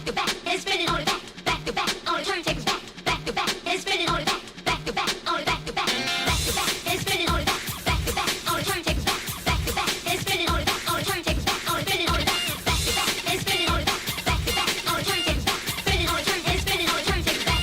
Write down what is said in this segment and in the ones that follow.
to back, and spin it on it back to back, on the turntables back to back, and spin it on it back to back, on it back to back, and spin it on it back to back, on the turntables back to back, and spin it on it back, on the turntables back, on it, spin it on it back to back, and spin it on it back to back, on the turntables back, spin it on it, and spin it on the turntables back.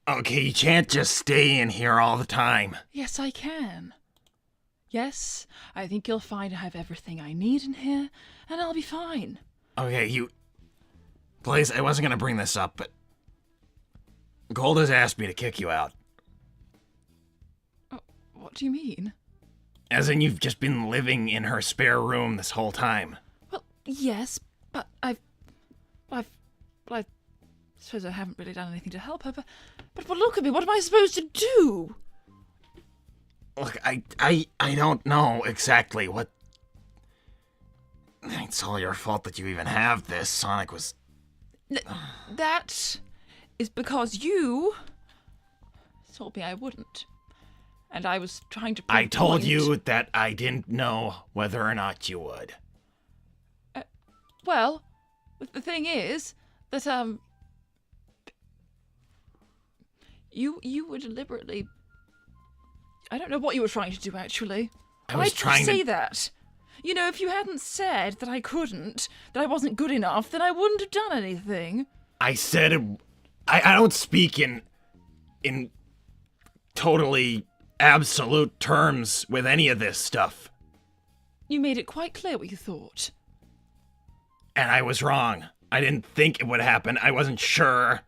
Okay, you can't just stay in here all the time. Yes, I can. Yes, I think you'll find I have everything I need in here, and I'll be fine. Okay, Blaze, I wasn't gonna bring this up, but Gold has asked me to kick you out. What do you mean? As in you've just been living in her spare room this whole time. Well, yes, but I suppose I haven't really done anything to help her, but look at me, what am I supposed to do? Look, I don't know exactly what... It's all your fault that you even have this. Sonic was... That is because you told me I wouldn't. And I was trying to prove I told point. you that I didn't know whether or not you would. Well, the thing is that, you were deliberately... I don't know what you were trying to do, actually. I was Why did you say to... that? You know, if you hadn't said that I couldn't, that I wasn't good enough, then I wouldn't have done anything. I said it... I don't speak in totally absolute terms with any of this stuff. You made it quite clear what you thought. And I was wrong. I didn't think it would happen. I wasn't sure.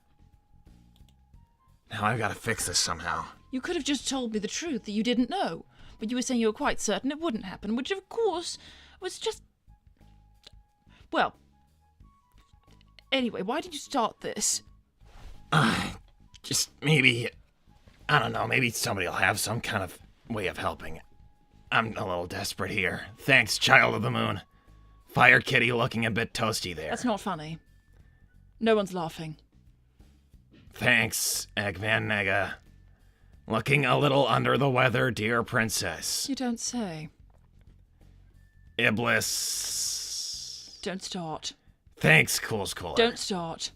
Now I've got to fix this somehow. You could have just told me the truth that you didn't know, but you were saying you were quite certain it wouldn't happen, which of course was just... Well, anyway, why did you start this? Just maybe, I don't know, maybe somebody will have some kind of way of helping. I'm a little desperate here. Thanks, Child of the Moon. Fire Kitty looking a bit toasty there. That's not funny. No one's laughing. Thanks, Eggman Nega. Looking a little under the weather, dear princess. You don't say. Iblis. Don't start. Thanks, Cool's Cooler. Don't start.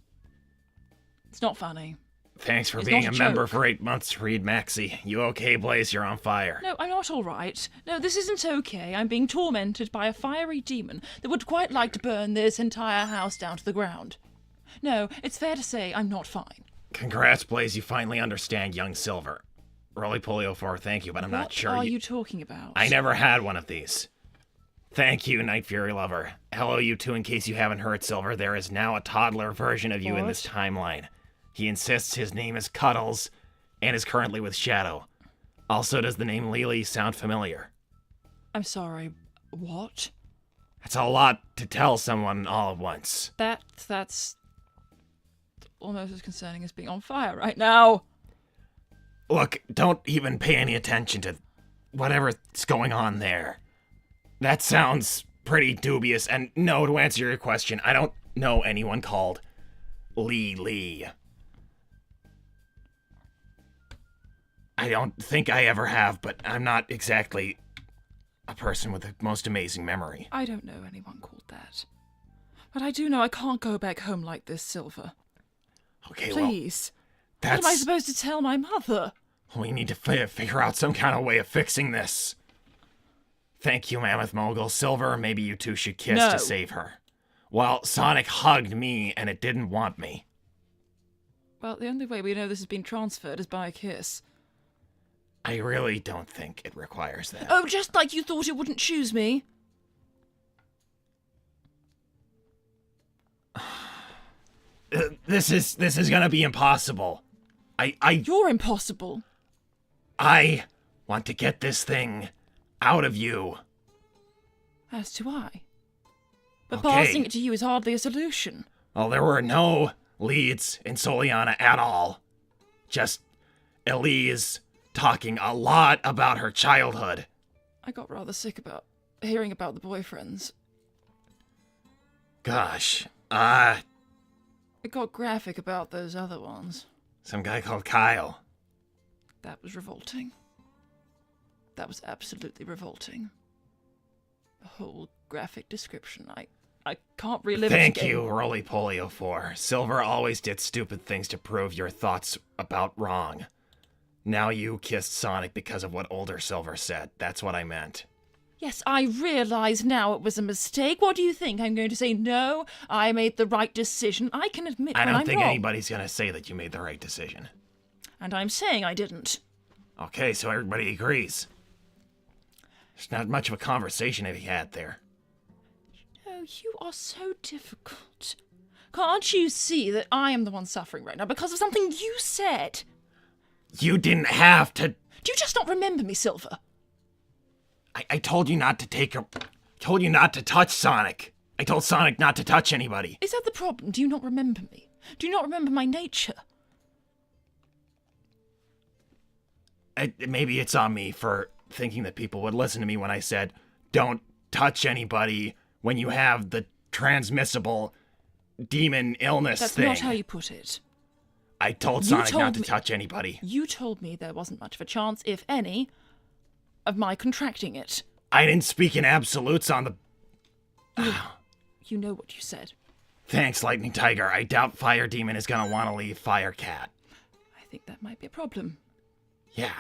It's not funny. Thanks for It's being not a a member joke. for 8 months, Reed Maxie. You okay, Blaze? You're on fire. No, I'm not all right. No, this isn't okay. I'm being tormented by a fiery demon that would quite like to burn this entire house down to the ground. No, it's fair to say I'm not fine. Congrats, Blaze. You finally understand young Silver. Roly Polio 4, thank you, but I'm not sure What are you talking about? I never had one of these. Thank you, Night Fury Lover. Hello, you two. In case you haven't heard, Silver, there is now a toddler version of you in this timeline. He insists his name is Cuddles and is currently with Shadow. Also, does the name Lily sound familiar? I'm sorry. What? That's a lot to tell someone all at once. That's almost as concerning as being on fire right now. Look, don't even pay any attention to whatever's going on there. That sounds pretty dubious, and no, to answer your question, I don't know anyone called Lee. I don't think I ever have, but I'm not exactly a person with the most amazing memory. I don't know anyone called that. But I do know I can't go back home like this, Silver. Okay, Please. well, What am I supposed to tell my mother? we need to figure out some kind of way of fixing this. Thank you, Mammoth Mogul. Silver, maybe you two should kiss No. to save her. Well, Sonic hugged me, and it didn't want me. Well, the only way we know this has been transferred is by a kiss. I really don't think it requires that. Oh, just like you thought it wouldn't choose me. This is gonna be impossible. You're impossible. I want to get this thing out of you. As do I. But Okay. passing it to you is hardly a solution. Well, there were no leads in Soliana at all. Just Elise talking a lot about her childhood. I got rather sick about hearing about the boyfriends. Gosh, It got graphic about those other ones. some guy called Kyle. That was revolting. That was absolutely revolting. The whole graphic description, I can't relive it Thank again. you, Roly Poly 04. Silver always did stupid things to prove your thoughts about wrong. Now you kissed Sonic because of what older Silver said. That's what I meant. Yes, I realize now it was a mistake. What do you think? I'm going to say no, I made the right decision. I can admit I when don't I'm think wrong. anybody's gonna say that you made the right decision. And I'm saying I didn't. Okay, so everybody agrees. There's not much of a conversation to be had there. Oh, you are so difficult. Can't you see that I am the one suffering right now because of something you said? You didn't have to. Do you just not remember me, Silver? I told you not to told you not to touch Sonic. I told Sonic not to touch anybody. Is that the problem? Do you not remember me? Do you not remember my nature? Maybe it's on me for thinking that people would listen to me when I said, don't touch anybody when you have the transmissible demon illness That's thing. not how you put it. I told You Sonic told not to me- touch anybody. You told me there wasn't much of a chance, if any, of my contracting it. I didn't speak in absolutes on the... You know what you said. Thanks, Lightning Tiger. I doubt Fire Demon is gonna want to leave Fire Cat. I think that might be a problem. Yeah.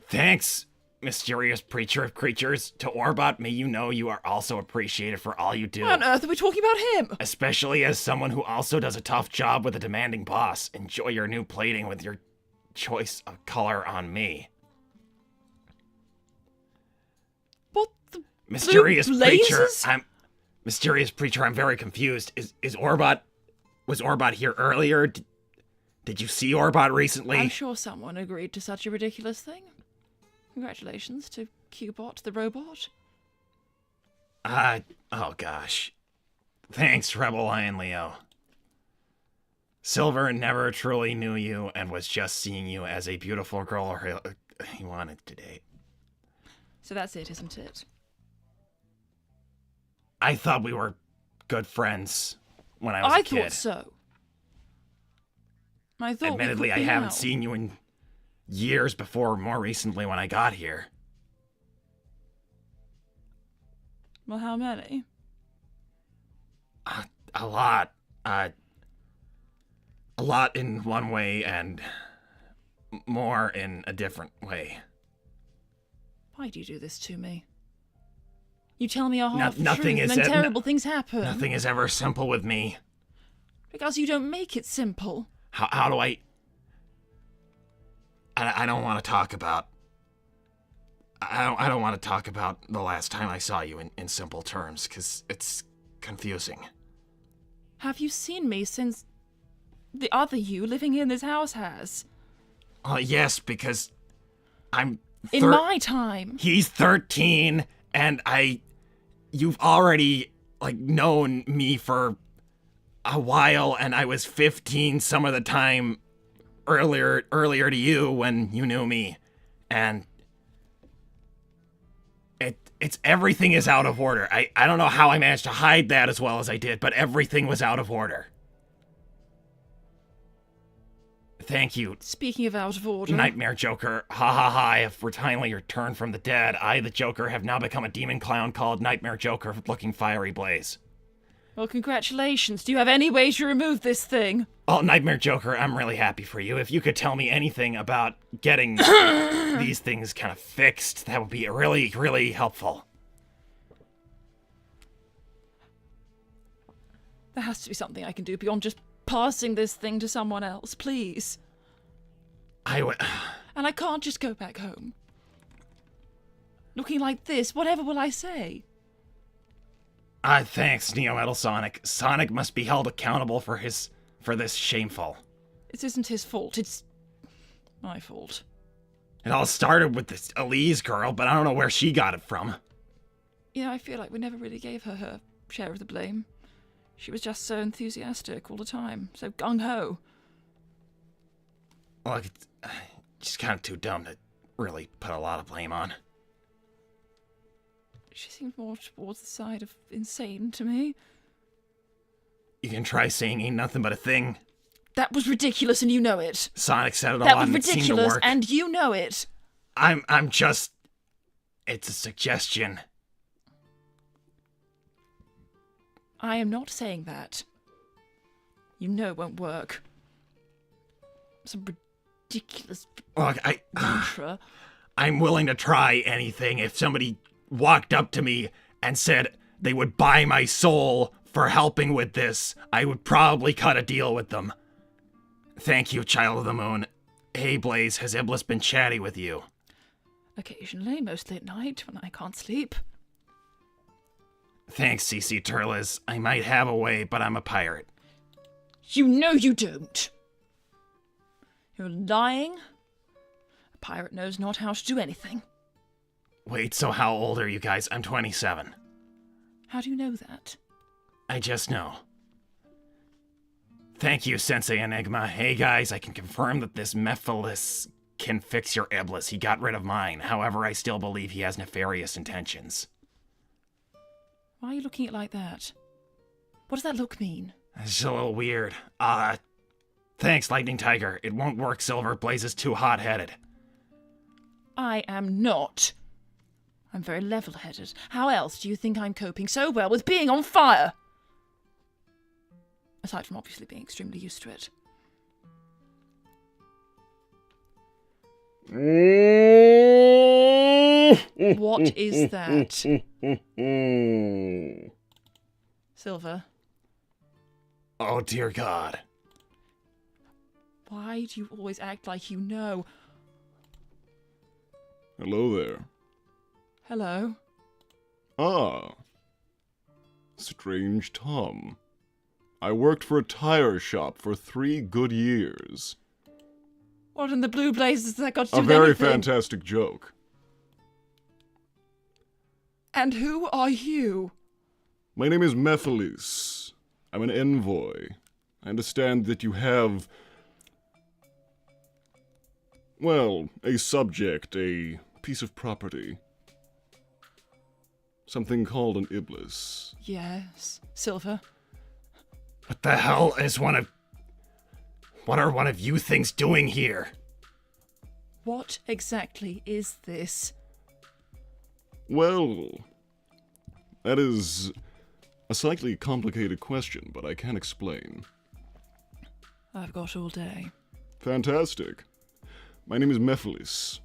Thanks, mysterious preacher of creatures. To Orbot, may you know you are also appreciated for all you do. Why on earth are we talking about him? Especially as someone who also does a tough job with a demanding boss. Enjoy your new plating with your choice of color on me. What the Mysterious blue preacher, blazes? Mysterious preacher, I'm very confused. Was Orbot here earlier? Did you see Orbot recently? I'm sure someone agreed to such a ridiculous thing. Congratulations to Qbot the robot. Oh gosh. Thanks, Rebel Lion Leo. Silver never truly knew you and was just seeing you as a beautiful girl he wanted to date. So that's it, isn't it? I thought we were good friends when I was a kid. thought so. I thought Admittedly, we I could be haven't now. seen you in years before, more recently when I got here. Well, how many? A lot. A lot in one way and more in a different way. Why do you do this to me? You tell me a half nothing truth, is and then it- terrible things happen. Nothing is ever simple with me. Because you don't make it simple. How do I don't want to talk about... I don't want to talk about the last time I saw you in simple terms, because it's confusing. Have you seen me since the other you living in this house has? Yes, because I'm... In my time. He's 13, and you've already, known me for a while, and I was 15 some of the time earlier to you when you knew me. And it's everything is out of order. I don't know how I managed to hide that as well as I did, but everything was out of order. Thank you, Speaking of out of order. Nightmare Joker. Ha ha ha, I have finally returned from the dead. I, the Joker, have now become a demon clown called Nightmare Joker looking fiery blaze. Well, congratulations. Do you have any way to remove this thing? Oh, Nightmare Joker, I'm really happy for you. If you could tell me anything about getting these things kind of fixed, that would be really, really helpful. There has to be something I can do beyond just passing this thing to someone else, please. I would... And I can't just go back home. Looking like this, whatever will I say? Thanks, Neo Metal Sonic. Sonic must be held accountable for this shameful. It isn't his fault, it's my fault. It all started with this Elise girl, but I don't know where she got it from. Yeah, I feel like we never really gave her her share of the blame. She was just so enthusiastic all the time, so gung-ho. Look, she's kind of too dumb to really put a lot of blame on. She seemed more towards the side of insane to me. You can try saying ain't nothing but a thing. That was ridiculous and you know it. Sonic said it a That lot was and it seemed to ridiculous work. and you know it. I'm just... It's a suggestion. I am not saying that. You know it won't work. Some ridiculous Look, mantra. I'm willing to try anything if somebody walked up to me and said they would buy my soul for helping with this. I would probably cut a deal with them. Thank you, Child of the Moon. Hey, Blaze, has Iblis been chatty with you? Occasionally, mostly at night when I can't sleep. Thanks, CC Turles. I might have a way, but I'm a pirate. You know you don't. You're lying. A pirate knows not how to do anything. Wait, so how old are you guys? I'm 27. How do you know that? I just know. Thank you, Sensei Enigma. Hey guys, I can confirm that this Mephiles can fix your Iblis. He got rid of mine. However, I still believe he has nefarious intentions. Why are you looking at it like that? What does that look mean? It's just a little weird. Thanks, Lightning Tiger. It won't work, Silver. Blaze is too hot-headed. I am not. I'm very level-headed. How else do you think I'm coping so well with being on fire? Aside from obviously being extremely used to it. What is that? Silver, Oh, dear God. why do you always act like you know? Hello there. Hello? Ah. Strange Tom. I worked for a tire shop for 3 good years. What in the blue blazes has that got to do A with very anything? fantastic joke. And who are you? My name is Mephiles. I'm an envoy. I understand that you have... well, a subject, a piece of property. Something called an Iblis. Yes, Silver. What the hell is what are one of you things doing here? What exactly is this? Well, that is a slightly complicated question, but I can explain. I've got all day. Fantastic. My name is Mephiles.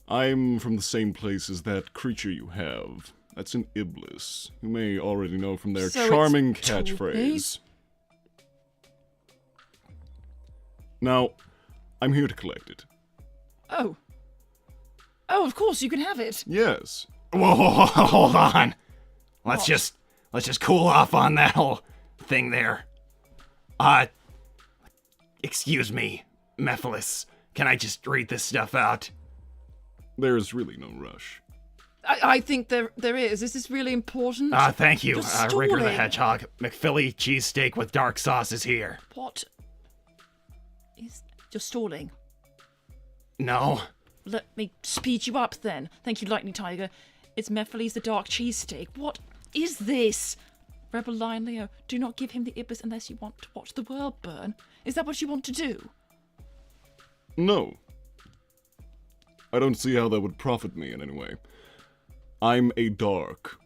I'm from the same place as that creature you have. That's an Iblis. You may already know from their So it's charming Toby? catchphrase. Now, I'm here to collect it. Oh. Oh, of course, you can have it. Yes. Whoa, hold on. Let's What? just cool off on that whole thing there. Excuse me, Mephiles. Can I just read this stuff out? There's really no rush. I think there is. Is this really important? Thank you, You're Rigger the stalling. Hedgehog. McPhilly cheesesteak with dark sauce is here. What is... You're stalling. No? Let me speed you up then. Thank you, Lightning Tiger. It's Mephiles the Dark Cheesesteak. What is this? Rebel Lion Leo, do not give him the Iblis unless you want to watch the world burn. Is that what you want to do? No. I don't see how that would profit me in any way. I'm a dark.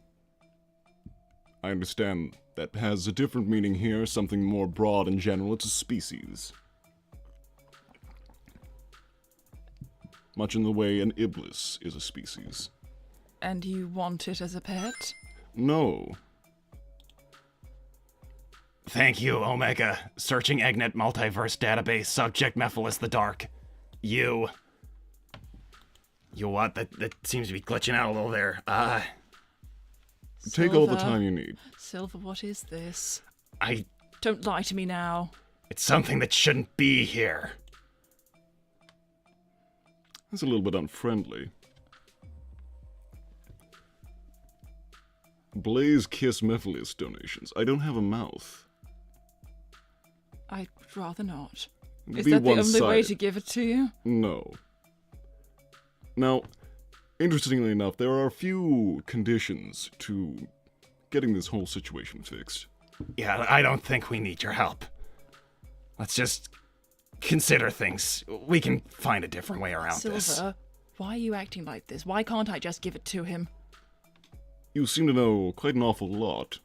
I understand that has a different meaning here, something more broad and general. It's a species. Much in the way an Iblis is a species. And you want it as a pet? No. Thank you, Omega. Searching Egnet multiverse database. Subject Mephiles the Dark. You what? That seems to be glitching out a little there. Take all the Silver. time you need. Silver, what is this? I... Don't lie to me now. It's something that shouldn't be here. That's a little bit unfriendly. Blaze Kiss Mephiles donations. I don't have a mouth. I'd rather not. It'd Is be that the only way one-sided. to give it to you? No. Now, interestingly enough, there are a few conditions to getting this whole situation fixed. Yeah, I don't think we need your help. Let's just consider things. We can find a different way around this. Silver, why are you acting like this? Why can't I just give it to him? You seem to know quite an awful lot.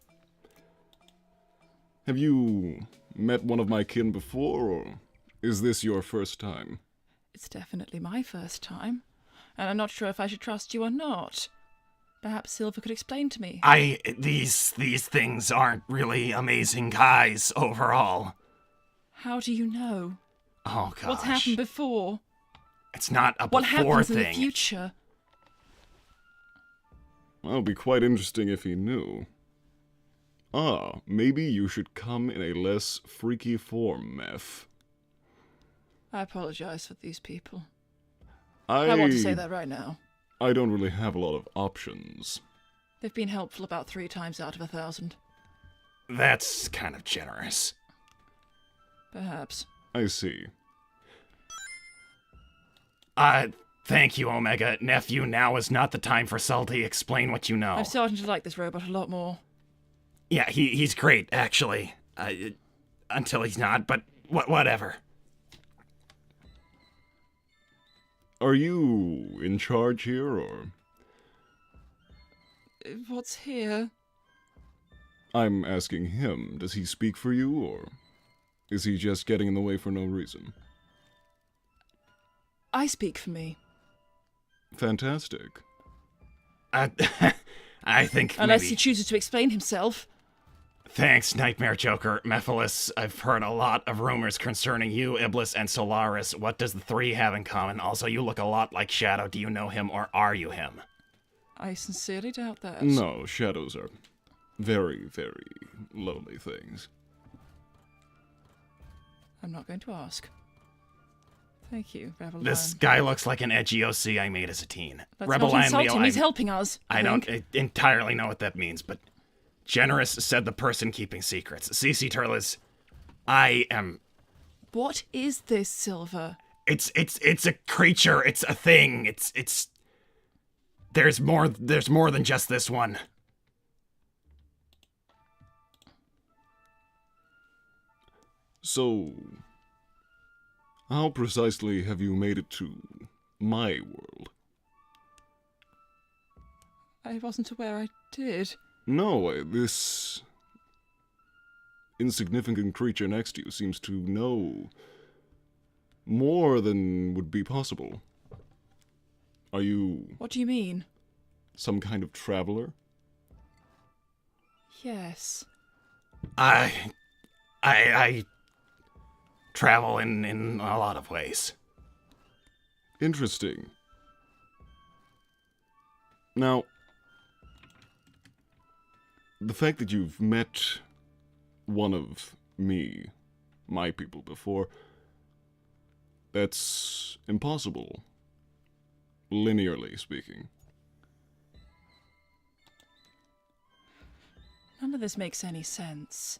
Have you met one of my kin before, or is this your first time? It's definitely my first time, and I'm not sure if I should trust you or not. Perhaps Silver could explain to me. These things aren't really amazing guys overall. How do you know? Oh gosh. What's happened before? It's not a What before happens in thing. the future? That would be quite interesting if he knew. Ah, maybe you should come in a less freaky form, Meph. I apologize for these people. I I want to say that right now. I don't really have a lot of options. They've been helpful about 3 times out of 1,000. That's kind of generous. Perhaps. I see. Thank you, Omega. Nephew, now is not the time for salty. Explain what you know. I'm starting to like this robot a lot more. Yeah, he's great, actually. Until he's not, but whatever. Are you in charge here, or? What's here? I'm asking him. Does he speak for you, or is he just getting in the way for no reason? I speak for me. Fantastic. I think Unless maybe... he chooses to explain himself. Thanks, Nightmare Joker. Mephiles, I've heard a lot of rumors concerning you, Iblis, and Solaris. What does the 3 have in common? Also, you look a lot like Shadow. Do you know him, or are you him? I sincerely doubt that. No, shadows are very, very lonely things. I'm not going to ask. Thank you, Rebel This Lion. guy looks like an edgy OC I made as a teen. Let's Rebel not Lion insult Leo, him. He's I'm- helping us. I think. don't entirely know what that means, but generous said the person keeping secrets. CC Turles, I am... What is this, Silver? It's a creature. It's a thing. It's... There's more than just this one. So, how precisely have you made it to my world? I wasn't aware I did. No, this insignificant creature next to you seems to know more than would be possible. Are you What do you mean? some kind of traveler? Yes. I travel in a lot of ways. Interesting. Now, the fact that you've met one of my people before, that's impossible, linearly speaking. None of this makes any sense.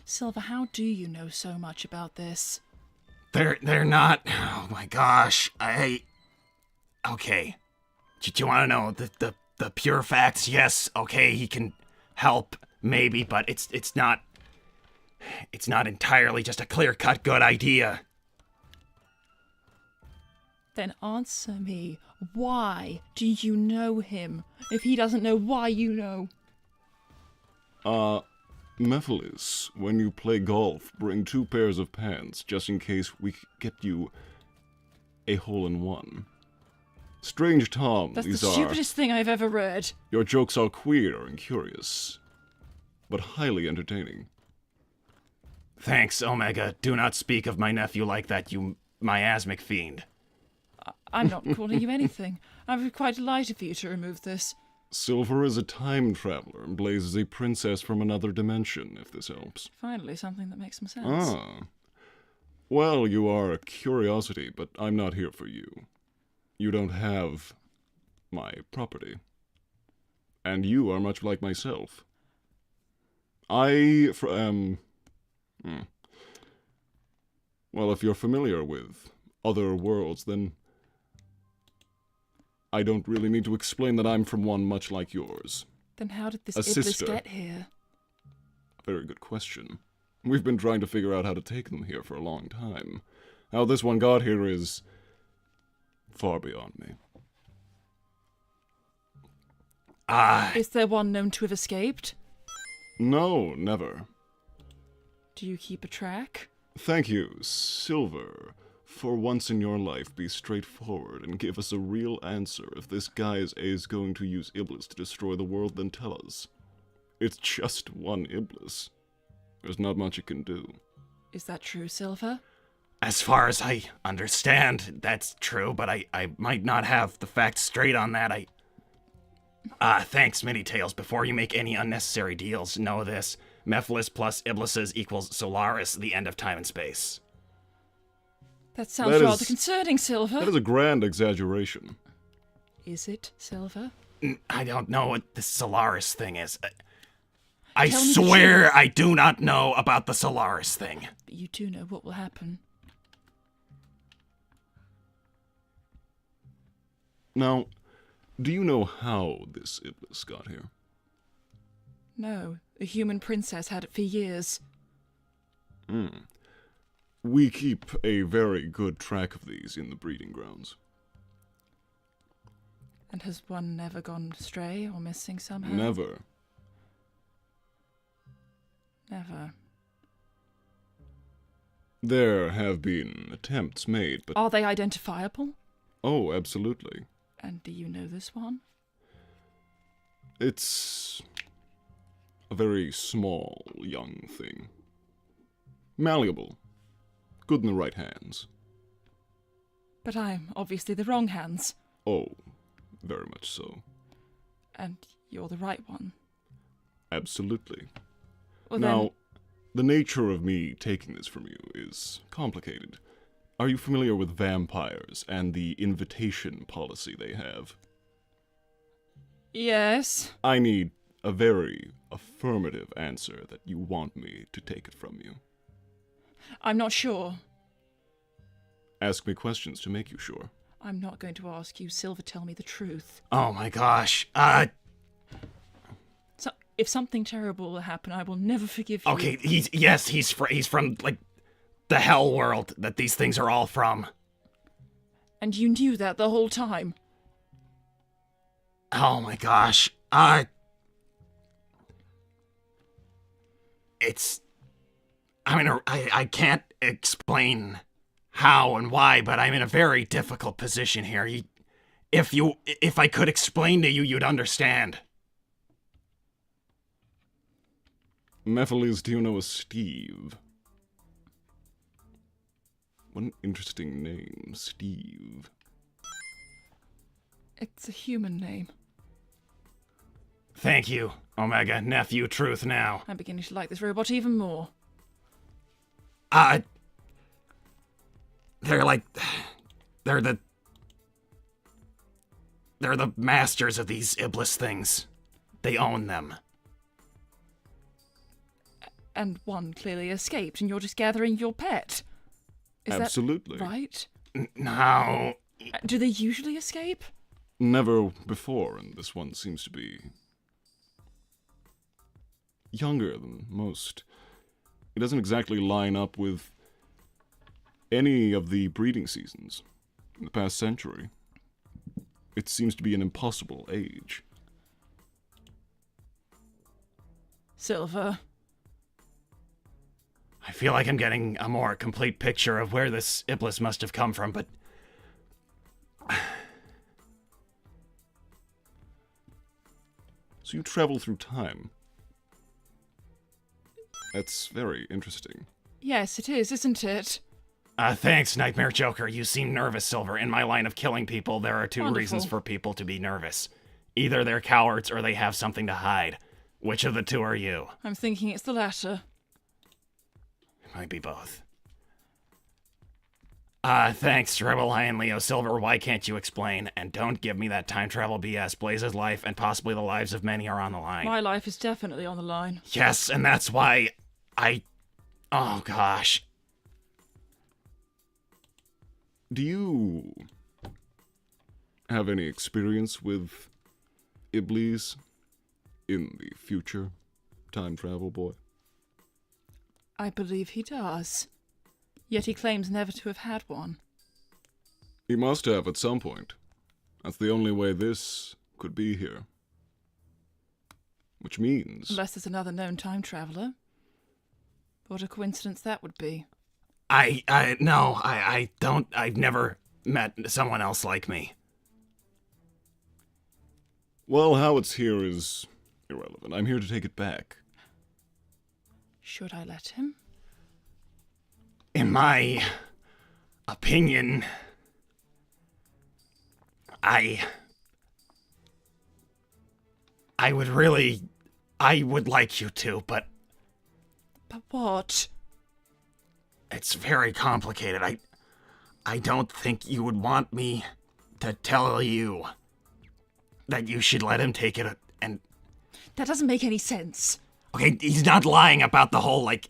Silver, how do you know so much about this? They're not... Oh my gosh. Okay. Do you want to know the pure facts? Yes, okay, he can help, maybe, but it's not entirely just a clear-cut good idea. Then answer me. Why do you know him? If he doesn't know, why you know? Mephiles, when you play golf, bring 2 pairs of pants, just in case we get you a hole-in-one. Strange Tom, That's these the are... stupidest thing I've ever read. Your jokes are queer and curious, but highly entertaining. Thanks, Omega. Do not speak of my nephew like that, you miasmic fiend. I'm not calling you anything. I'm quite delighted for you to remove this. Silver is a time traveler and Blaze is a princess from another dimension, if this helps. Finally, something that makes some sense. Ah. Well, you are a curiosity, but I'm not here for you. You don't have my property. And you are much like myself. Well, if you're familiar with other worlds, then I don't really need to explain that I'm from one much like yours. Then how did this A Iblis sister. get here? Very good question. We've been trying to figure out how to take them here for a long time. How this one got here is far beyond me. Is there one known to have escaped? No, never. Do you keep a track? Thank you, Silver. For once in your life, be straightforward and give us a real answer. If this guy is going to use Iblis to destroy the world, then tell us. It's just one Iblis. There's not much it can do. Is that true, Silver? As far as I understand, that's true, but I might not have the facts straight on that. Thanks, Mini Tails. Before you make any unnecessary deals, know this. Mephiles plus Iblises equals Solaris, the end of time and space. That sounds That rather is- concerning, Silver. That is a grand exaggeration. Is it, Silver? I don't know what this Solaris thing is. I Tell me the swear truth. I do not know about the Solaris thing. But you do know what will happen. Now, do you know how this Iblis got here? No, a human princess had it for years. We keep a very good track of these in the breeding grounds. And has one never gone astray or missing somehow? Never. Never. There have been attempts made, but... Are they identifiable? Oh, absolutely. And do you know this one? It's a very small, young thing. Malleable. Good in the right hands. But I'm obviously the wrong hands. Oh, very much so. And you're the right one. Absolutely. Well, Now, the nature of me taking this from you is complicated. Are you familiar with vampires and the invitation policy they have? Yes. I need a very affirmative answer that you want me to take it from you. I'm not sure. Ask me questions to make you sure. I'm not going to ask you. Silver, tell me the truth. Oh my gosh. So, if something terrible will happen, I will never forgive you. Okay, he's from like the hell world that these things are all from. And you knew that the whole time. Oh my gosh. I can't explain how and why, but I'm in a very difficult position here. If I could explain to you, you'd understand. Mephiles, do you know a Steve? What an interesting name, Steve. It's a human name. Thank you, Omega, nephew, truth now. I'm beginning to like this robot even more. They're the masters of these Iblis things. They own them. And one clearly escaped, and you're just gathering your pet. Is Absolutely. that right? No. Do they usually escape? Never before, and this one seems to be younger than most. It doesn't exactly line up with any of the breeding seasons in the past century. It seems to be an impossible age. Silver. I feel like I'm getting a more complete picture of where this Iblis must have come from, but... So you travel through time. That's very interesting. Yes, it is, isn't it? Thanks, Nightmare Joker. You seem nervous, Silver. In my line of killing people, there are two Wonderful. reasons for people to be nervous. Either they're cowards or they have something to hide. Which of the two are you? I'm thinking it's the latter. It might be both. Thanks, Rebel Lion Leo Silver. Why can't you explain? And don't give me that time travel BS. Blaze's life and possibly the lives of many are on the line. My life is definitely on the line. Yes, and that's why oh gosh. Do you have any experience with Iblis in the future, time travel boy? I believe he does. Yet he claims never to have had one. He must have at some point. That's the only way this could be here. Which means... Unless there's another known time traveler. What a coincidence that would be. No, I don't, I've never met someone else like me. Well, how it's here is irrelevant. I'm here to take it back. Should I let him? In my opinion, I would like you to, but But what? it's very complicated. I don't think you would want me to tell you that you should let him take it and... That doesn't make any sense. Okay, he's not lying about the whole, like,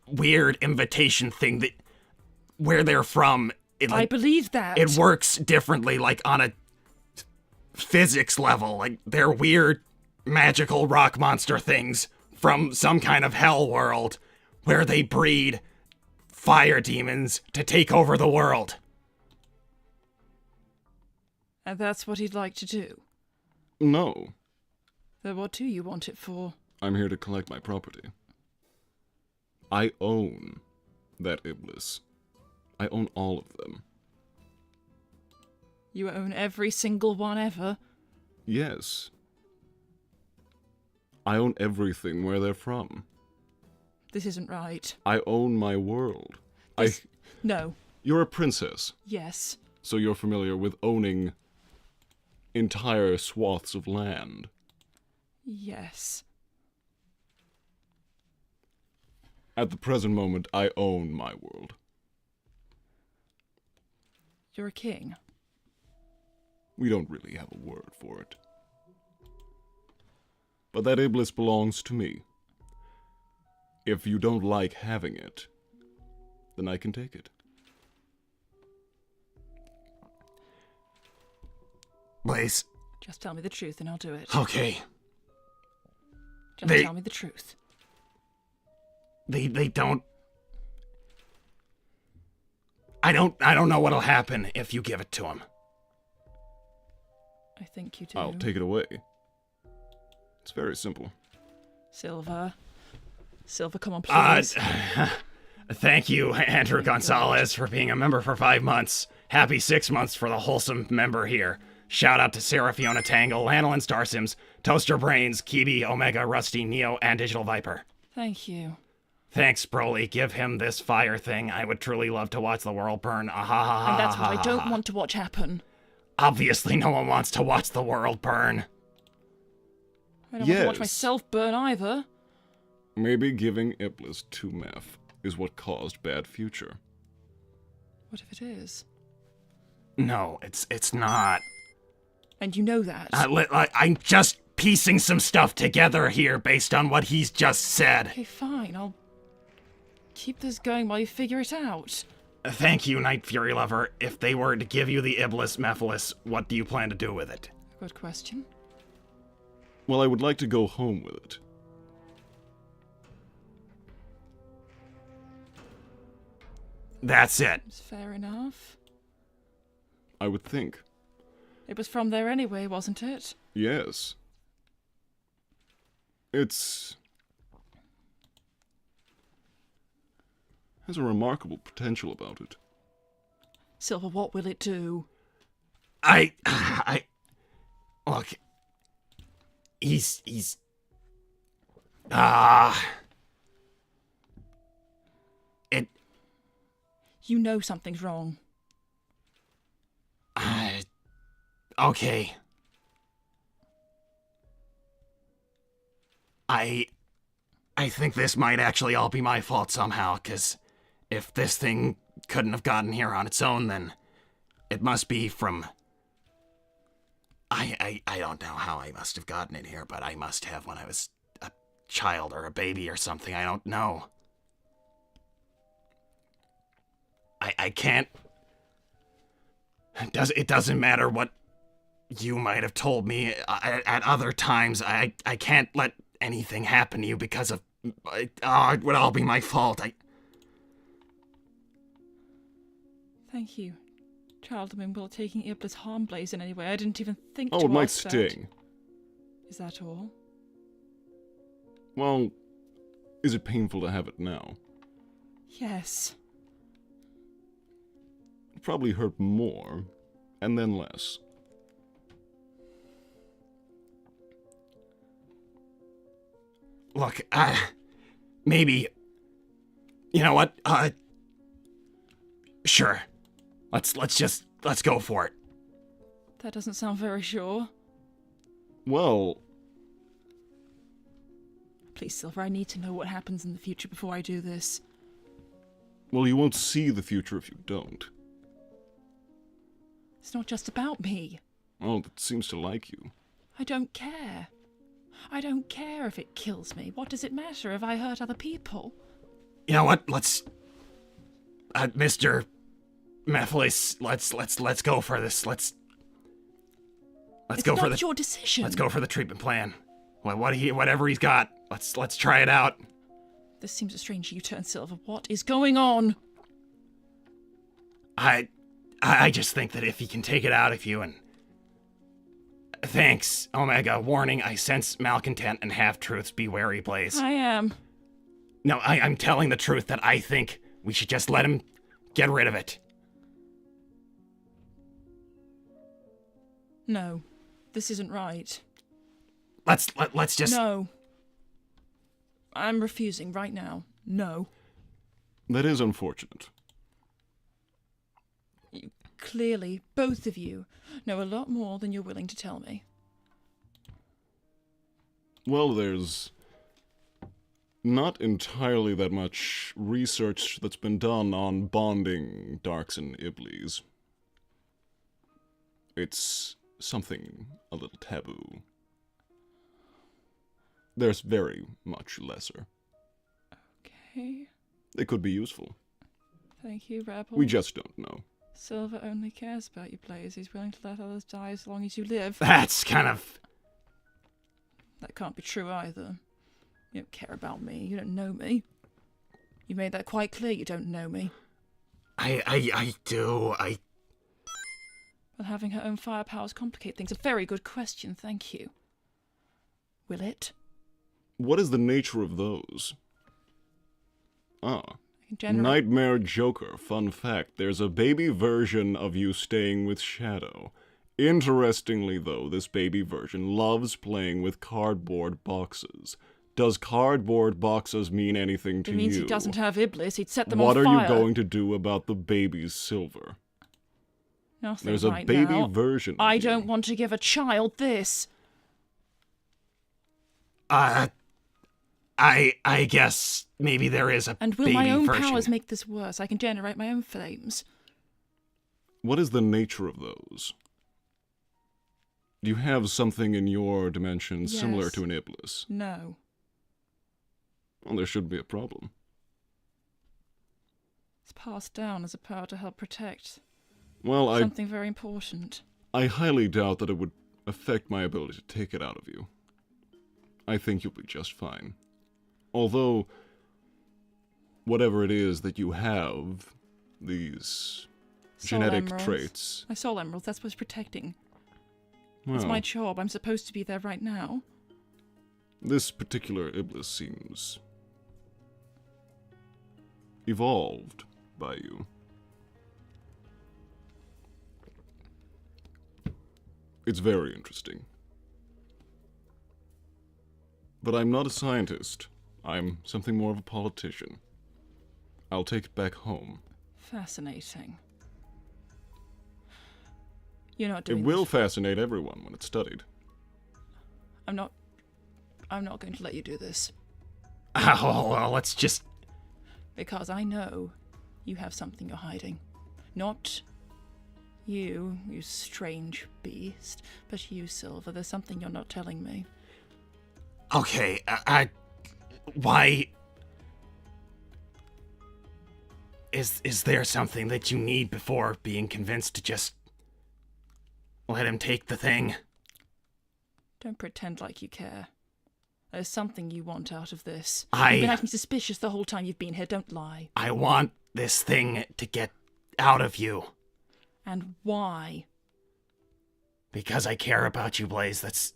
weird invitation thing that... Where they're from, I believe that. it works differently, like, on a physics level. Like, they're weird, magical rock monster things from some kind of hell world where they breed fire demons to take over the world. And that's what he'd like to do. No, Then what do you want it for? I'm here to collect my property. I own that Iblis. I own all of them. You own every single one ever? Yes. I own everything where they're from. This isn't right. I own my world. No. You're a princess, Yes. so you're familiar with owning entire swaths of land. Yes. At the present moment, I own my world. You're a king. We don't really have a word for it. But that Iblis belongs to me. If you don't like having it, then I can take it. Blaze. Just tell me the truth and I'll do it. Okay. Just tell me the truth. They don't... I don't know what'll happen if you give it to him. I think you do. I'll take it away. It's very simple. Silver. Silver, come on, please. Thank you, Andrew Gonzalez, for being a member for 5 months. Happy 6 months for the wholesome member here. Shout out to Sarah Fiona Tangle, Lanolin Star Sims, Toaster Brains, Kibi, Omega, Rusty, Neo, and Digital Viper. Thank you. Thanks, Broly. Give him this fire thing. I would truly love to watch the world burn. Ah, ha, ha, ha, And that's what ha, I don't ha. want to watch happen. Obviously, no one wants to watch the world burn. I don't want to watch Yes. myself burn either. Maybe giving Iblis to Meph is what caused bad future. What if it is? No, it's not. And you know that. I'm just piecing some stuff together here based on what he's just said. Okay, fine. I'll keep this going while you figure it out. Thank you, Night Fury Lover. If they were to give you the Iblis Mephiles, what do you plan to do with it? Good question. Well, I would like to go home with it. That's it. It's fair enough. I would think. It was from there anyway, wasn't it? Yes. It's... has a remarkable potential about it. Silver, what will it do? Look. He's, You know something's wrong. Okay. I think this might actually all be my fault somehow, 'cause if this thing couldn't have gotten here on its own, then it must be from... I don't know how I must have gotten it here, but I must have when I was a child or a baby or something. I don't know. I can't... It doesn't matter what you might have told me at other times. I can't let anything happen to you because of... it would all be my fault. Thank you, Childerman, will taking Iblis harm blaze in any way. I didn't even think to Oh, it might ask that. sting. Is that all? Well, is it painful to have it now? Yes. It'll probably hurt more, and then less. Look, maybe... You know what? Sure. Let's go for it. That doesn't sound very sure. Well, Please, Silver, I need to know what happens in the future before I do this. you won't see the future if you don't. It's not just about me. Oh, it seems to like you. I don't care. I don't care if it kills me. What does it matter if I hurt other people? You know what? Let's... Mr. Mephiles, let's go for this. Let's go for the... It's not your decision. Let's go for the treatment plan. Whatever he's got, let's try it out. This seems a strange U-turn, Silver. What is going on? I just think that if he can take it out of you and... Thanks, Omega. Warning, I sense malcontent and half-truths. Be wary, Blaze. I am. No, I'm telling the truth that I think we should just let him get rid of it. No. This isn't right. Let's just... No. I'm refusing right now. No. That is unfortunate. Clearly, both of you know a lot more than you're willing to tell me. Well, there's not entirely that much research that's been done on bonding Darks and Iblis. It's something a little taboo. There's very much lesser. Okay. It could be useful. Thank you, Rebel. We just don't know. Silver only cares about you, Blaze. He's willing to let others die as long as you live. That's kind of... That can't be true either. You don't care about me. You don't know me. You made that quite clear you don't know me. I do. Will having her own firepowers complicate things? A very good question, thank you. Will it? What is the nature of those? Ah. Generate... Nightmare Joker. Fun fact, there's a baby version of you staying with Shadow. Interestingly, though, this baby version loves playing with cardboard boxes. Does cardboard boxes mean anything to you? It means he doesn't have Iblis. He'd set them What on are fire. you going to do about the baby's Silver? Nothing There's a right baby now. version of I you. don't want to give a child this. I guess maybe there is a And will baby my own version. powers make this worse? I can generate my own flames. What is the nature of those? Do you have something in your dimension similar Yes. to an Iblis? No. Well, there shouldn't be a problem. It's passed down as a power to help protect Well, something very important. I highly doubt that it would affect my ability to take it out of you. I think you'll be just fine. Although, whatever it is that you have, these Soul genetic emeralds. traits, My soul emeralds, that's what's protecting. well, It's my job. I'm supposed to be there right now. this particular Iblis seems evolved by you. It's very interesting. But I'm not a scientist. I'm something more of a politician. I'll take it back home. Fascinating. You're not It doing will this. fascinate everyone when it's studied. I'm not going to let you do this. Oh, well, let's just... Because I know you have something you're hiding. Not you strange beast, but you, Silver. There's something you're not telling me. Okay, why... Is there something that you need before being convinced to just let him take the thing? Don't pretend like you care. There's something you want out of this. I- You've been acting suspicious the whole time you've been here. Don't lie. I want this thing to get out of you. And why? Because I care about you, Blaze. That's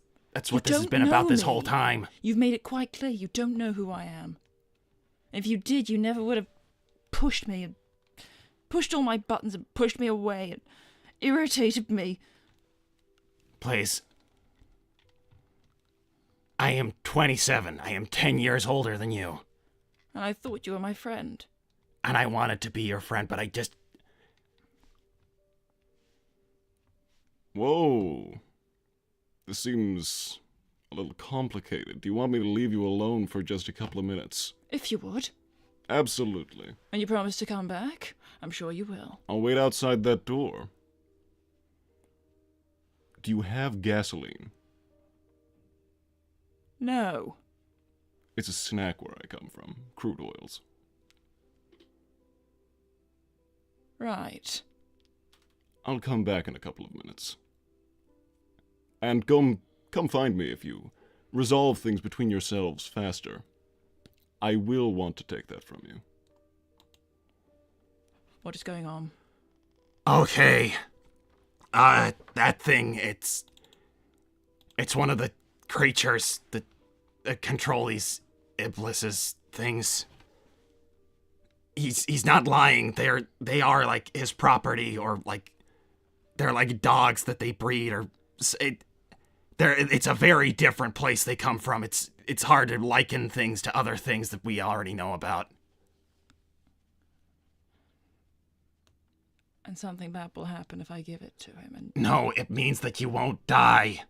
You what this has don't been about know this me. whole time. You've made it quite clear you don't know who I am. If you did, you never would have pushed me and pushed all my buttons and pushed me away and irritated me. Blaze, I am 27. I am 10 years older than you. And I thought you were my friend. And I wanted to be your friend, but I just... Whoa. This seems a little complicated. Do you want me to leave you alone for just a couple of minutes? If you would. Absolutely. And you promise to come back? I'm sure you will. I'll wait outside that door. Do you have gasoline? No. It's a snack where I come from. Crude oils. Right. I'll come back in a couple of minutes. And come find me if you resolve things between yourselves faster. I will want to take that from you. What is going on? Okay. That thing, it's one of the creatures that control these Iblis's things. He's not lying. They are like his property, or like they're like dogs that they breed, or it's a very different place they come from. It's hard to liken things to other things that we already know about. And something bad will happen if I give it to him, and... No, it means that you won't die.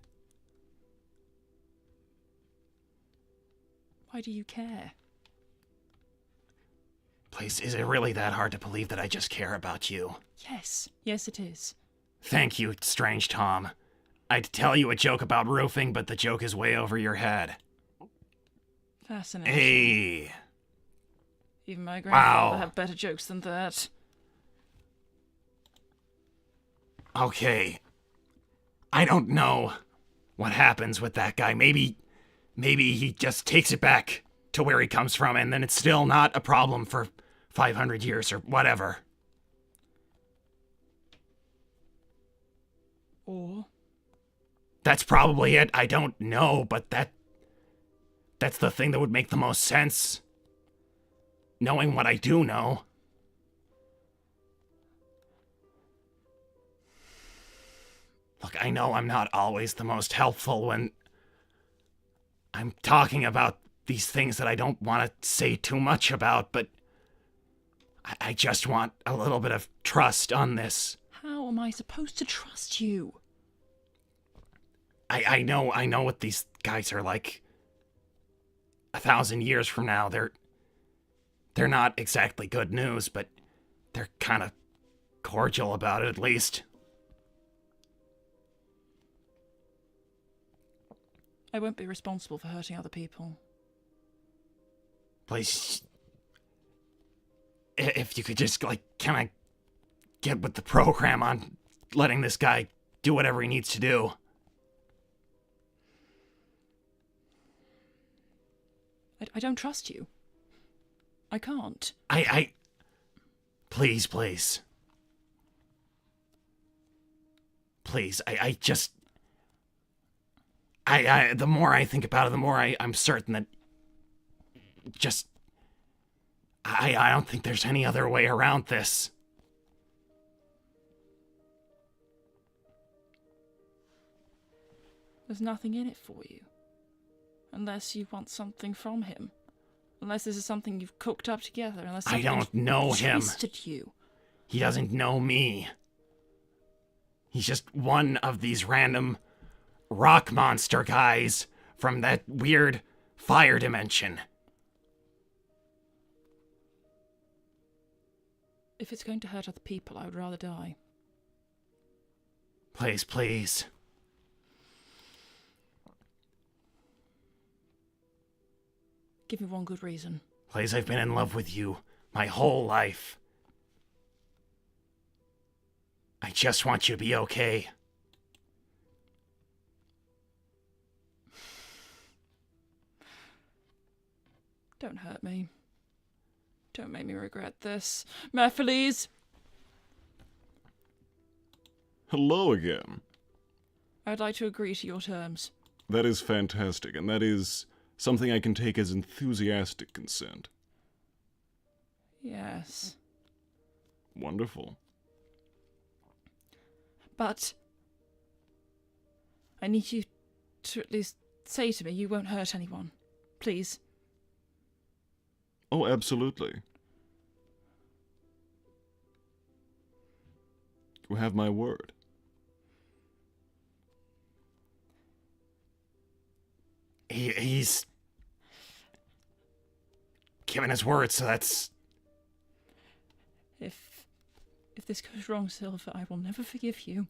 Why do you care? Please, is it really that hard to believe that I just care about you? Yes. Yes, it is. Thank you, Strange Tom. I'd tell you a joke about roofing, but the joke is way over your head. Fascinating. Hey. Even my grandfather Wow. have better jokes than that. Okay. I don't know what happens with that guy. Maybe he just takes it back to where he comes from, and then it's still not a problem for 500 years or whatever. Or... That's probably it. I don't know, but that's the thing that would make the most sense. Knowing what I do know. Look, I know I'm not always the most helpful when I'm talking about these things that I don't want to say too much about, but I just want a little bit of trust on this. How am I supposed to trust you? I know what these guys are like. 1,000 years from now, they're not exactly good news, but they're kind of cordial about it, at least. I won't be responsible for hurting other people. Please, if you could just, like, kind of get with the program on letting this guy do whatever he needs to do. I don't trust you. I can't. Please. Please, the more I think about it, the more I'm certain that I don't think there's any other way around this. There's nothing in it for you. Unless you want something from him. Unless this is something you've cooked up together. Unless I don't something's know him. twisted you. He doesn't know me. He's just one of these random rock monster guys from that weird fire dimension. If it's going to hurt other people, I would rather die. Please, please. Give me one good reason. Please, I've been in love with you my whole life. I just want you to be okay. Don't hurt me. Don't make me regret this. Mephiles! Hello again. I'd like to agree to your terms. That is fantastic, and that is something I can take as enthusiastic consent. Yes. Wonderful. But I need you to at least say to me you won't hurt anyone. Please. Oh, absolutely. You have my word. He's given his word, so that's... If this goes wrong, Silver, I will never forgive you.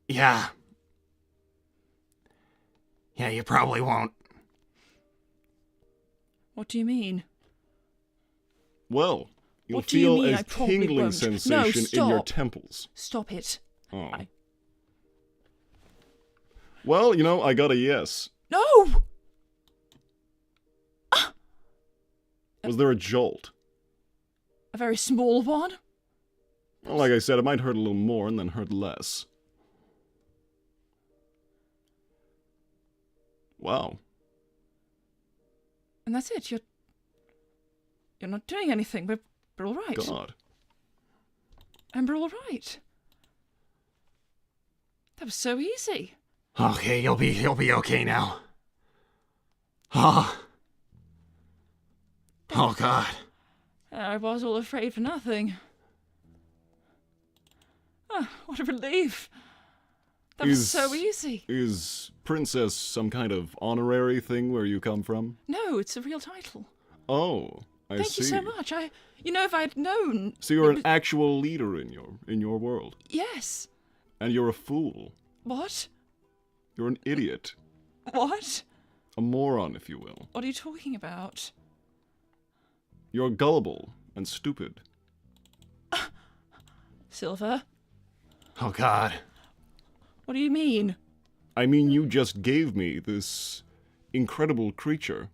Yeah. Yeah, you probably won't. What do you mean? Well, you'll What do you feel mean? a I probably tingling won't. No, sensation in your stop. temples. Stop it. Oh. I- Well, you know, I got a yes. No! Was there a jolt? A very small one? Well, like I said, it might hurt a little more and then hurt less. Wow. And that's it. You're not doing anything. We're all right. God. And we're all right. That was so easy. Okay, you'll be okay now. Oh. Oh, God. I was all afraid for nothing. Ah, what a relief. That was so easy. Is princess some kind of honorary thing where you come from? No, it's a real title. Oh, I Thank see. you so much. If I'd known... So you're it an was- actual leader in your world. Yes. And you're a fool. What? You're an idiot. What? A moron, if you will. What are you talking about? You're gullible and stupid. Silver? Oh, God. What do you mean? I mean, you just gave me this incredible creature.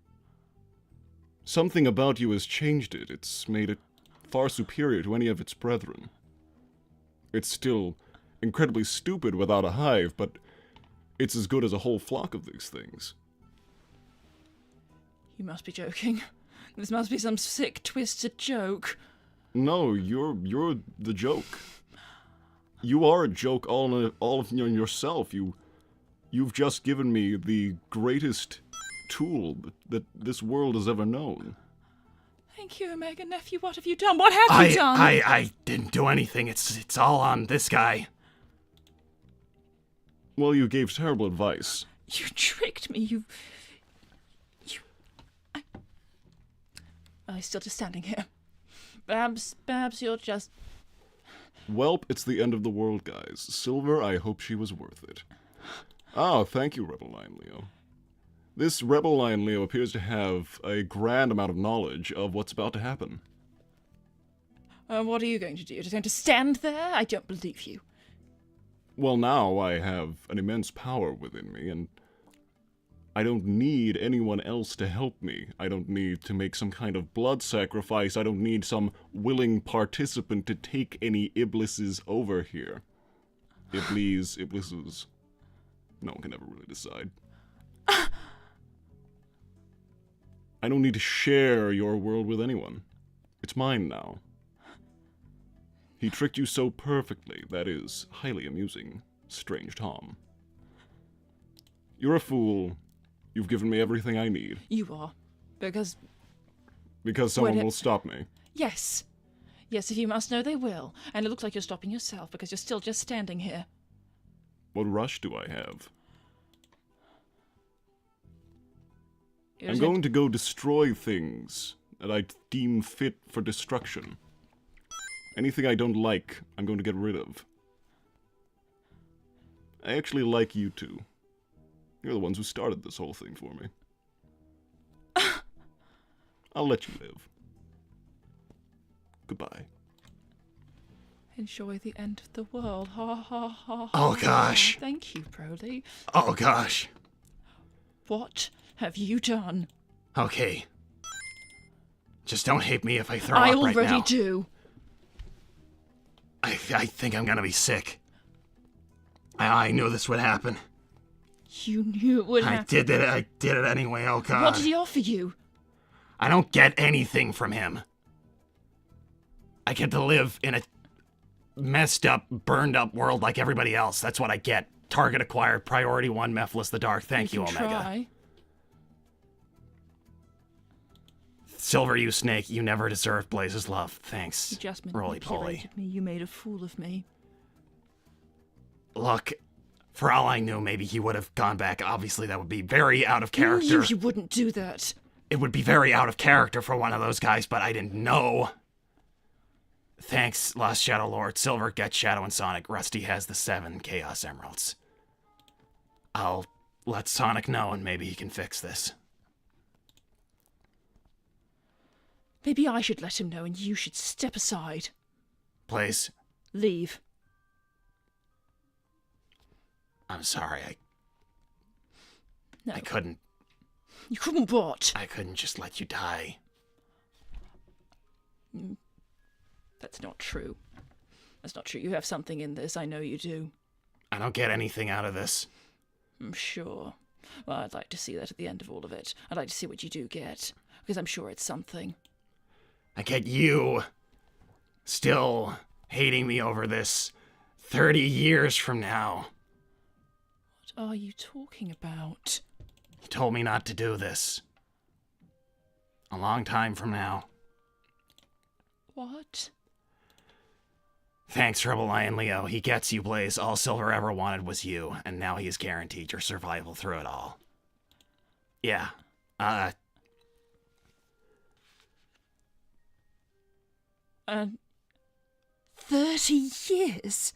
Something about you has changed it. It's made it far superior to any of its brethren. It's still incredibly stupid without a hive, but it's as good as a whole flock of these things. You must be joking. This must be some sick, twisted joke. No, you're the joke. You are a joke all of yourself. You've just given me the greatest tool that this world has ever known. Thank you, Omega Nephew. What have you done? What have you done? I didn't do anything. It's all on this guy. Well, you gave terrible advice. You tricked me. I'm still just standing here. Babs, you're just... Welp, it's the end of the world, guys. Silver, I hope she was worth it. Ah, thank you, Rebel Lion Leo. This Rebel Lion Leo appears to have a grand amount of knowledge of what's about to happen. What are you going to do? You're just going to stand there? I don't believe you. Well, now I have an immense power within me, and I don't need anyone else to help me. I don't need to make some kind of blood sacrifice. I don't need some willing participant to take any Iblises over here. Iblises. No one can ever really decide. I don't need to share your world with anyone. It's mine now. He tricked you so perfectly. That is highly amusing, Strange Tom. You're a fool. You've given me everything I need. You are. Because Because someone Wait, will stop me. Yes. Yes, if you must know, they will. And it looks like you're stopping yourself because you're still just standing here. What rush do I have? You're I'm going to go destroy things that I deem fit for destruction. Anything I don't like, I'm going to get rid of. I actually like you two. You're the ones who started this whole thing for me. I'll let you live. Goodbye. Enjoy the end of the world. Ha ha ha. Oh, ha. gosh. Thank you, Broly. Oh, gosh. What have you done? Okay. Just don't hate me if I throw I up right already now. do. I think I'm gonna be sick. I knew this would happen. You knew it would I happen. did it anyway, oh god. What did he offer you? I don't get anything from him. I get to live in a messed up, burned up world like everybody else. That's what I get. Target acquired, priority 1, Mephiles the Dark. Thank you, can Omega. Try. Silver, you snake, you never deserved Blaze's love. Thanks, You just roly-poly. manipulated me. You made a fool of me. Look, for all I knew, maybe he would have gone back. Obviously, that would be very out of character. You knew you wouldn't do that. It would be very out of character for one of those guys, but I didn't know. Thanks, Lost Shadow Lord. Silver gets Shadow and Sonic. Rusty has the 7 Chaos Emeralds. I'll let Sonic know and maybe he can fix this. Maybe I should let him know and you should step aside. Please. Leave. I'm sorry, No. I couldn't. You couldn't what? I couldn't just let you die. That's not true. That's not true. You have something in this. I know you do. I don't get anything out of this. I'm sure. Well, I'd like to see that at the end of all of it. I'd like to see what you do get. Because I'm sure it's something. I get you still hating me over this 30 years from now. What are you talking about? You told me not to do this. A long time from now. What? Thanks, Rebel Lion Leo. He gets you, Blaze. All Silver ever wanted was you, and now he's guaranteed your survival through it all. Yeah. 30 years?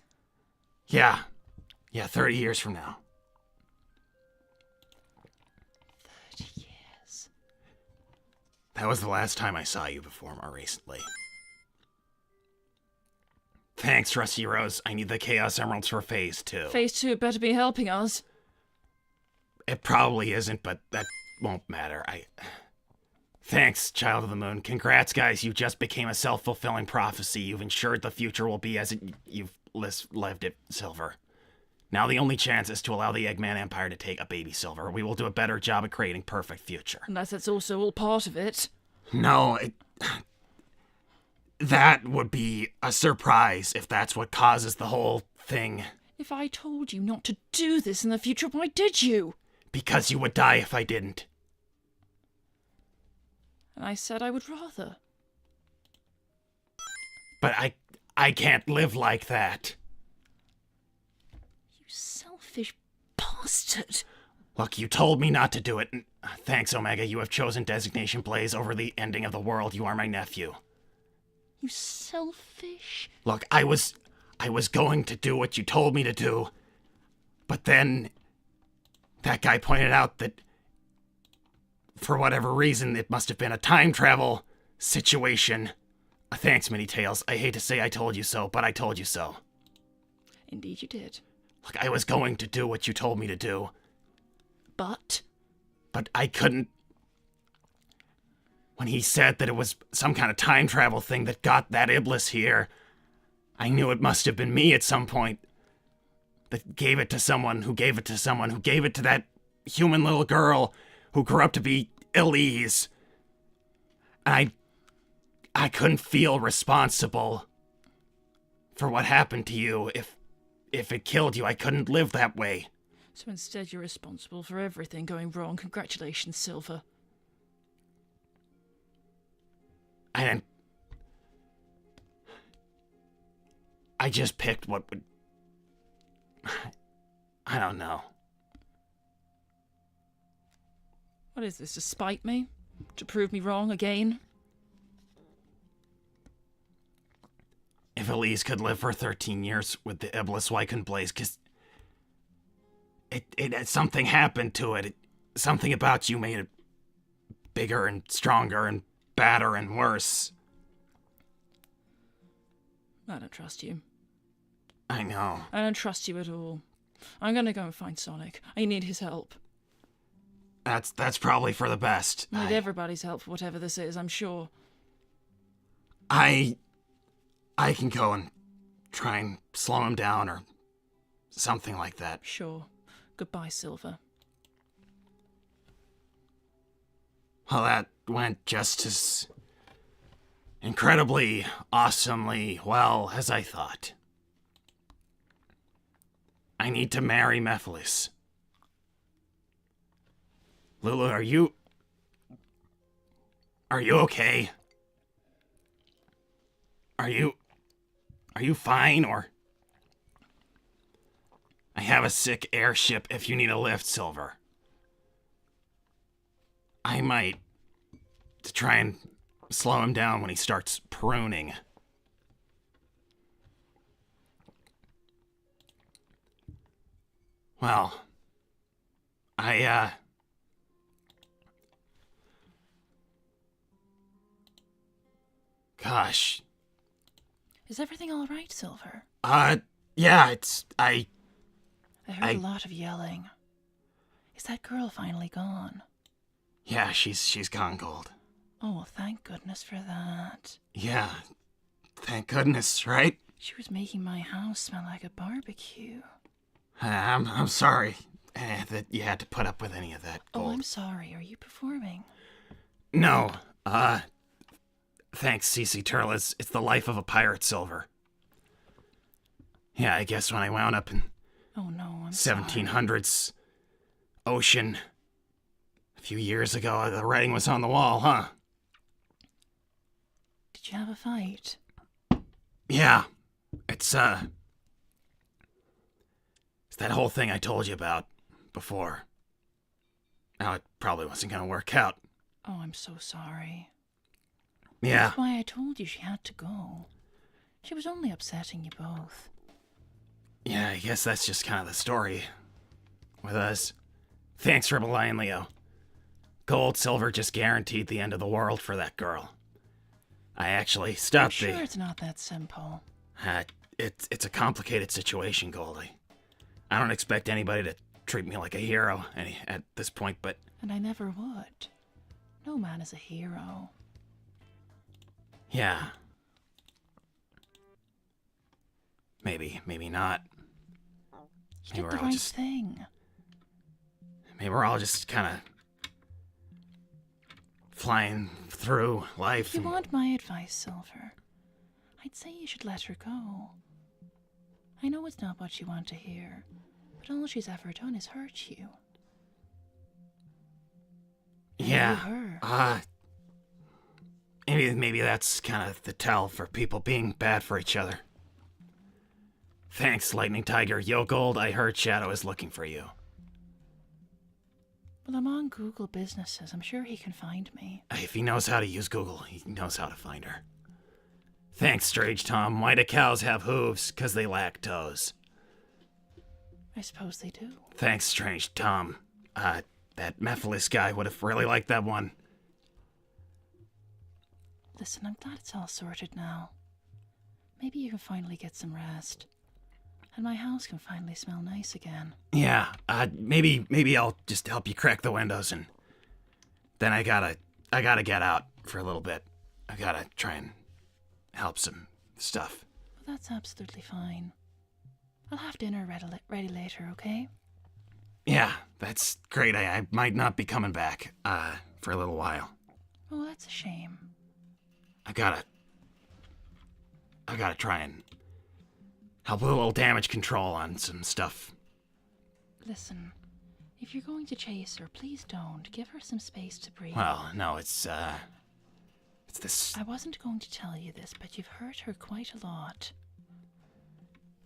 Yeah. Yeah, 30 years from now. 30 years. That was the last time I saw you before more recently. Thanks, Rusty Rose. I need the Chaos Emeralds for Phase 2. Phase 2 better be helping us. It probably isn't, but that won't matter. Thanks, Child of the Moon. Congrats, guys. You just became a self-fulfilling prophecy. You've ensured the future will be as you've lived it, Silver. Now the only chance is to allow the Eggman Empire to take a baby Silver. We will do a better job at creating perfect future. Unless that's also all part of it. No, that would be a surprise if that's what causes the whole thing. If I told you not to do this in the future, why did you? Because you would die if I didn't. And I said I would rather. But I can't live like that. You selfish bastard. Look, you told me not to do it. Thanks, Omega. You have chosen Designation Blaze over the ending of the world. You are my nephew. You selfish. Look, I was going to do what you told me to do, but then that guy pointed out that for whatever reason, it must have been a time travel situation. Thanks, Mini Tails. I hate to say I told you so, but I told you so. Indeed you did. Look, I was going to do what you told me to do, But I couldn't. When he said that it was some kind of time travel thing that got that Iblis here, I knew it must have been me at some point that gave it to someone who gave it to someone who gave it to that human little girl who grew up to be Elise. I couldn't feel responsible for what happened to you. If it killed you, I couldn't live that way. so instead you're responsible for everything going wrong. Congratulations, Silver. I didn't. I just picked what would. I don't know. What is this, to spite me? To prove me wrong again? If Elise could live for 13 years with the Iblis, why couldn't Blaze? Because something happened to it. Something about you made it bigger and stronger and badder and worse. I don't trust you. I know. I don't trust you at all. I'm gonna go and find Sonic. I need his help. That's probably for the best. I need everybody's help for whatever this is, I'm sure. I can go and try and slow him down or something like that. Sure. Goodbye, Silver. Well, that went just as incredibly, awesomely well as I thought. I need to marry Mephiles. Lulu, are you okay? Are you fine, or? I have a sick airship if you need a lift, Silver. I might to try and slow him down when he starts pruning. Well, gosh. Is everything all right, Silver? Yeah, I heard a lot of yelling. Is that girl finally gone? Yeah, she's gone gold. Oh, well, thank goodness for that. Yeah, thank goodness, right? She was making my house smell like a barbecue. I'm sorry that you had to put up with any of that gold. Oh, I'm sorry. Are you performing? No, thanks, CC Turtle. It's the life of a pirate, Silver. Yeah, I guess when I wound up in Oh no, I'm 1700s ocean a few years ago, the writing was on the wall, huh? Did you have a fight? Yeah, it's that whole thing I told you about before. Now, it probably wasn't gonna work out. Oh, I'm so sorry. Yeah. That's why I told you she had to go. She was only upsetting you both. Yeah, I guess that's just kind of the story with us. Thanks for relying, Leo. Gold, silver just guaranteed the end of the world for that girl. I actually stopped I'm sure it's not that simple. It's a complicated situation, Goldie. I don't expect anybody to treat me like a hero at this point, but... And I never would. No man is a hero. Yeah. Maybe not. You did the right thing. Maybe we're all just kind of flying through life. If you want my advice, Silver, I'd say you should let her go. I know it's not what you want to hear, but all she's ever done is hurt you. Yeah. Her. Maybe that's kind of the tell for people being bad for each other. Thanks, Lightning Tiger. Yo, Gold, I heard Shadow is looking for you. Well, I'm on Google Businesses. I'm sure he can find me. If he knows how to use Google, he knows how to find her. Thanks, Strange Tom. Why do cows have hooves? 'Cause they lack toes. I suppose they do. Thanks, Strange Tom. That Mephiles guy would have really liked that one. Listen, I'm glad it's all sorted now. Maybe you can finally get some rest. And my house can finally smell nice again. Yeah, maybe I'll just help you crack the windows, and then I gotta get out for a little bit. I gotta try and help some stuff. Well, that's absolutely fine. I'll have dinner ready later, okay? Yeah, that's great. I might not be coming back, for a little while. Oh, that's a shame. I gotta try and help with a little damage control on some stuff. Listen, if you're going to chase her, please don't. Give her some space to breathe. Well, no, it's It's this. I wasn't going to tell you this, but you've hurt her quite a lot.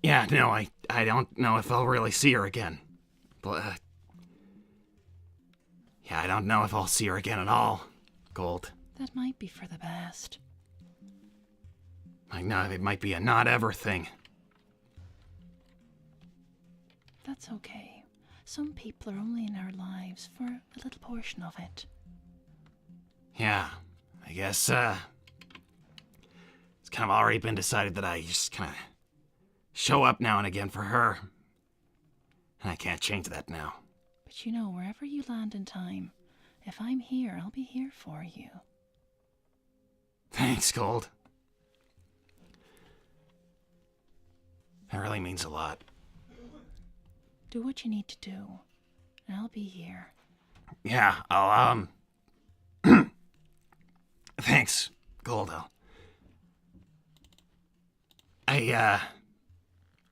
Yeah, no, I don't know if I'll really see her again. But, yeah, I don't know if I'll see her again at all, Gold. That might be for the best. Like, no, it might be a not ever thing. That's okay. Some people are only in our lives for a little portion of it. Yeah, I guess, it's kind of already been decided that I just kind of show up now and again for her. And I can't change that now. But you know, wherever you land in time, if I'm here, I'll be here for you. Thanks, Gold. That really means a lot. Do what you need to do, and I'll be here. Yeah, I'll, thanks, Gold.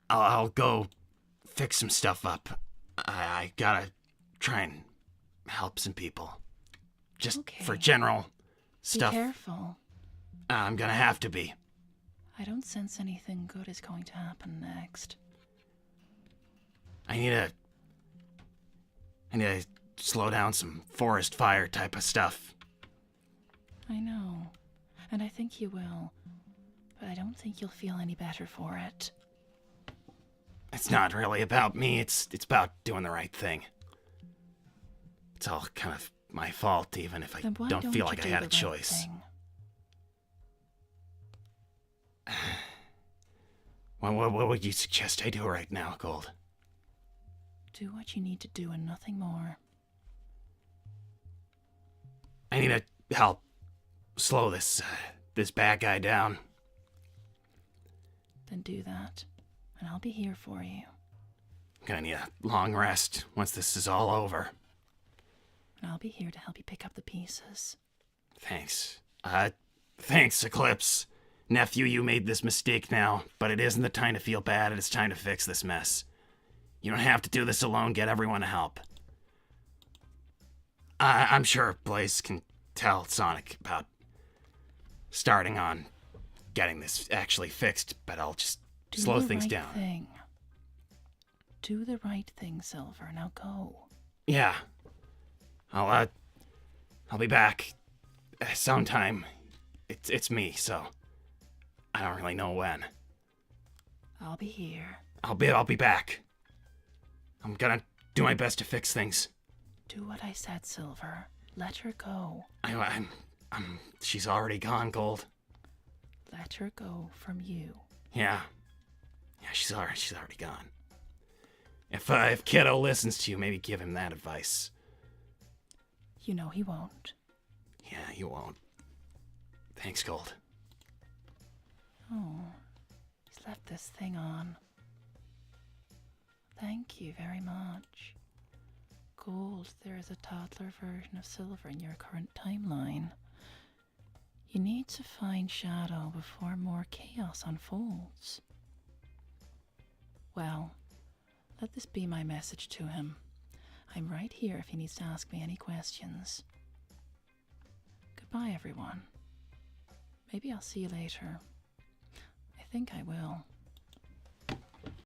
I'll go fix some stuff up. I gotta try and help some people. Just Okay. for general stuff. Be careful. I'm gonna have to be. I don't sense anything good is going to happen next. I need to slow down some forest fire type of stuff. I know, and I think you will, but I don't think you'll feel any better for it. It's not really about me, it's about doing the right thing. It's all kind of my fault, even if I Then why don't feel you like I do had the a right choice. thing? What would you suggest I do right now, Gold? Do what you need to do and nothing more. I need to help slow this bad guy down. Then do that, and I'll be here for you. I'm gonna need a long rest once this is all over. And I'll be here to help you pick up the pieces. Thanks. Thanks, Eclipse. Nephew, you made this mistake now, but it isn't the time to feel bad. It's time to fix this mess. You don't have to do this alone. Get everyone to help. I'm sure Blaze can tell Sonic about starting on getting this actually fixed, but I'll just slow things down. Thing. Do the right thing, Silver. Now go. Yeah. I'll be back sometime. It's me, so I don't really know when. I'll be here. I'll be back. I'm gonna do my best to fix things. Do what I said, Silver. Let her go. She's already gone, Gold. Let her go from you. Yeah. Yeah, she's already gone. If Kiddo listens to you, maybe give him that advice. You know he won't. Yeah, you won't. Thanks, Gold. Oh, he's left this thing on. Thank you very much. Gold, there is a toddler version of Silver in your current timeline. You need to find Shadow before more chaos unfolds. Well, let this be my message to him. I'm right here if he needs to ask me any questions. Goodbye, everyone. Maybe I'll see you later. I think I will.